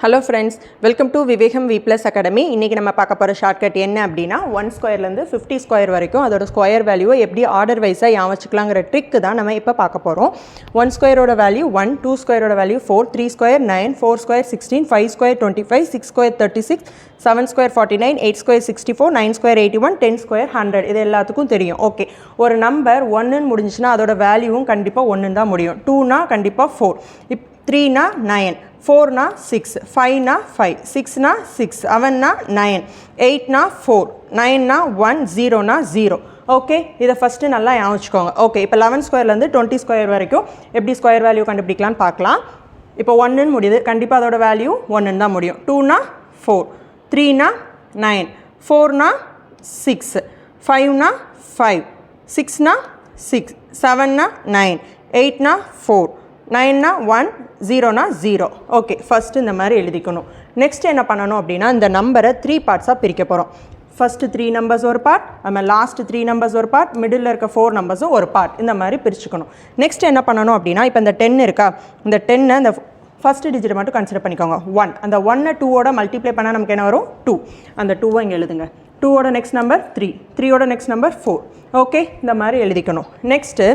Hello friends, welcome to Vivegam V Plus Academy. இன்னைக்கு நம்ம பார்க்க போற ஷார்ட்கட் என்ன அப்படினா 1 ஸ்கொயர்ல இருந்து 50 ஸ்கொயர் வரைக்கும் அதோட ஸ்கொயர் வேல்யூவை எப்படி ஆர்டர் வைஸா ஞாபகம் வச்சுக்கலாம்ங்கற ட்ரிக் தான் நம்ம இப்ப பார்க்க போறோம். 1 ஸ்கொயரோட வேல்யூ 1, 2 ஸ்கொயரோட value 4, 3 square 9, 4 square 16, 5 square 25, 6 square 36, 7 square 49, 8 square 64, 9 square 81, 10 square 100. இது எல்லாத்துக்கும் தெரியும். ஓகே. ஒரு நம்பர் 1 ன்னு முடிஞ்சினா அதோட வேல்யூவும் கண்டிப்பா 1 ன்னு தான் முடியும். 2 னா கண்டிப்பா 4. 3 னா 9, 4 னா 6, 5 னா 5, 6 னா 6, 7 னா 9, 8 னா 4, 9 னா 1, 0 னா 0. ஓகே, இதை ஃபஸ்ட்டு நல்லா ஞாபகம் வச்சுக்கோங்க. ஓகே, இப்போ 11 ஸ்கொயர்லேருந்து 20 ஸ்கொயர் வரைக்கும் எப்படி ஸ்கொயர் வேல்யூ கண்டுபிடிக்கலான்னு பார்க்கலாம். இப்போ 1ன்னு முடியுது, கண்டிப்பாக அதோட வேல்யூ 1ன்னு தான் முடியும். 2 னா 4, 3 னா 9, 4 னா 6, 5 னா 5, 6 னா 6, 7 னா 9, 8 னா 4, 9 னா 1, 0 னா 0. ஓகே, ஃபஸ்ட்டு இந்த மாதிரி எழுதிக்கணும். நெக்ஸ்ட் என்ன பண்ணணும் அப்படின்னா இந்த நம்பரை 3 பார்ட்ஸாக பிரிக்க போகிறோம். ஃபஸ்ட்டு 3 நம்பர்ஸ் ஒரு பார்ட், நம்ம லாஸ்ட் 3 நம்பர்ஸ் ஒரு பார்ட், மிடில் இருக்க 4 நம்பர்ஸும் ஒரு பார்ட், இந்த மாதிரி பிரிச்சுக்கணும். நெக்ஸ்ட் என்ன பண்ணணும் அப்படின்னா இப்போ இந்த 10 இருக்கா, இந்த 10 இந்த ஃபஸ்ட்டு டிஜிட்டை மட்டும் கன்சிடர் பண்ணிக்கோங்க 1. அந்த 1-ஐ 2ஓட மல்டிப்ளை பண்ணால் நமக்கு என்ன வரும் 2. அந்த 2-ஐ இங்கே எழுதுங்க. 2ஓட நெக்ஸ்ட் நம்பர் 3, 3ஓட நெக்ஸ்ட் நம்பர் 4. ஓகே, இந்த மாதிரி எழுதிக்கணும். நெக்ஸ்ட்டு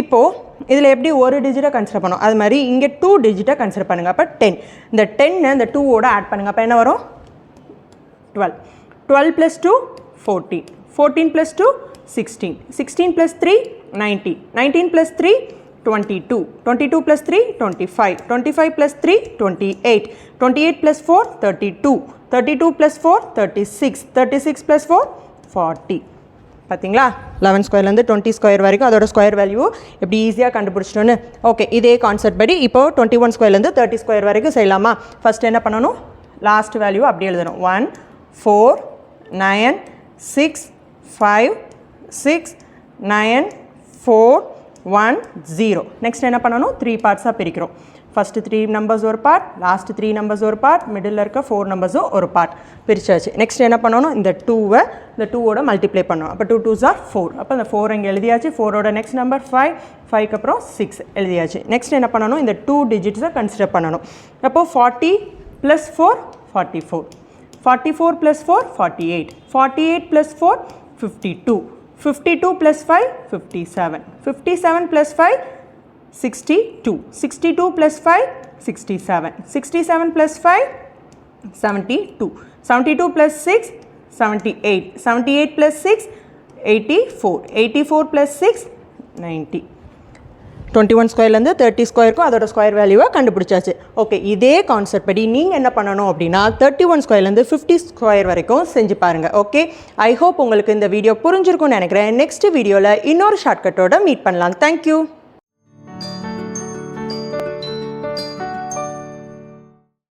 இப்போது இதில் எப்படி ஒரு டிஜிட்டை கன்சிடர் பண்ணோம், அது மாதிரி இங்கே 2 டிஜிட்டை கன்சிடர் பண்ணுங்கள். அப்போ 10, இந்த 10 இந்த 2ஓட ஆட் பண்ணுங்கள். அப்போ என்ன வரும் 12, 12 + 2 14, 14 + 2 16, 16 + 3 19, 19 + 3 22, 22 + 3 25, 25 + 3 28, 28 + 4 32, 32 + 4 36, 36 + 4 40. பார்த்தீங்களா, 11 ஸ்கொயர்லேருந்து 20 ஸ்கொயர் வரைக்கும் அதோட ஸ்கொயர் வேல்யூ எப்படி ஈஸியாக கண்டுபிடிச்சிட்டோன்னு. ஓகே, இதே கான்செப்ட் படி இப்போது 21 ஸ்கொயர்லேருந்து 30 ஸ்கொயர் வரைக்கும் செய்யலாமா. ஃபஸ்ட் என்ன பண்ணணும், லாஸ்ட் வேல்யூ அப்படி எழுதணும். 1, 4, 9, 6, 5, 6, 9, 4, 1, 0. நெக்ஸ்ட் என்ன பண்ணணும், 3 பார்ட்ஸாக பிரிக்கிறோம். ஃபஸ்ட்டு 3 நம்பர்ஸ் ஒரு பார்ட், லாஸ்ட் 3 நம்பர்ஸ் ஒரு பார்ட், மிடில் இருக்க 4 நம்பர்ஸும் ஒரு பார்ட் பிரிச்சாச்சு. நெக்ஸ்ட் என்ன பண்ணணும், இந்த 2-வை இந்த 2ஓட மல்டிப்ளை பண்ணணும். அப்போ 2 2s are 4. அப்போ இந்த 4 இங்கே எழுதியாச்சு. 4ஓட நெக்ஸ்ட் நம்பர் 5, 5க்கு அப்புறம் 6 எழுதியாச்சு. நெக்ஸ்ட் என்ன பண்ணணும், இந்த 2 டிஜிட்ஸை கன்சிடர் பண்ணணும். அப்போது 40 + 4 44, 44 + 4 48, 48 + 4 52, 52 + 5 57, 57 + 5 62, 62 + 5 67, 67 + 5 72, 72 + 6 78, 78 + 6 84, 84 + 6 90. 21 ஸ்கொயர்லேருந்து 30 ஸ்கொயருக்கும் அதோட ஸ்கொயர் வேல்யூவை கண்டுபிடிச்சாச்சு. ஓகே, இதே கான்செப்ட் படி நீங்கள் என்ன பண்ணணும் அப்படின்னா 31 ஸ்கொயர்லேருந்து 50 ஸ்கொயர் வரைக்கும் செஞ்சு பாருங்கள். ஓகே, ஐ ஹோப் உங்களுக்கு இந்த வீடியோ புரிஞ்சிருக்கும்னு நினைக்கிறேன். நெக்ஸ்ட் வீடியோவில் இன்னொரு ஷார்ட்கட்டோட மீட் பண்ணலாம். தேங்க்யூ.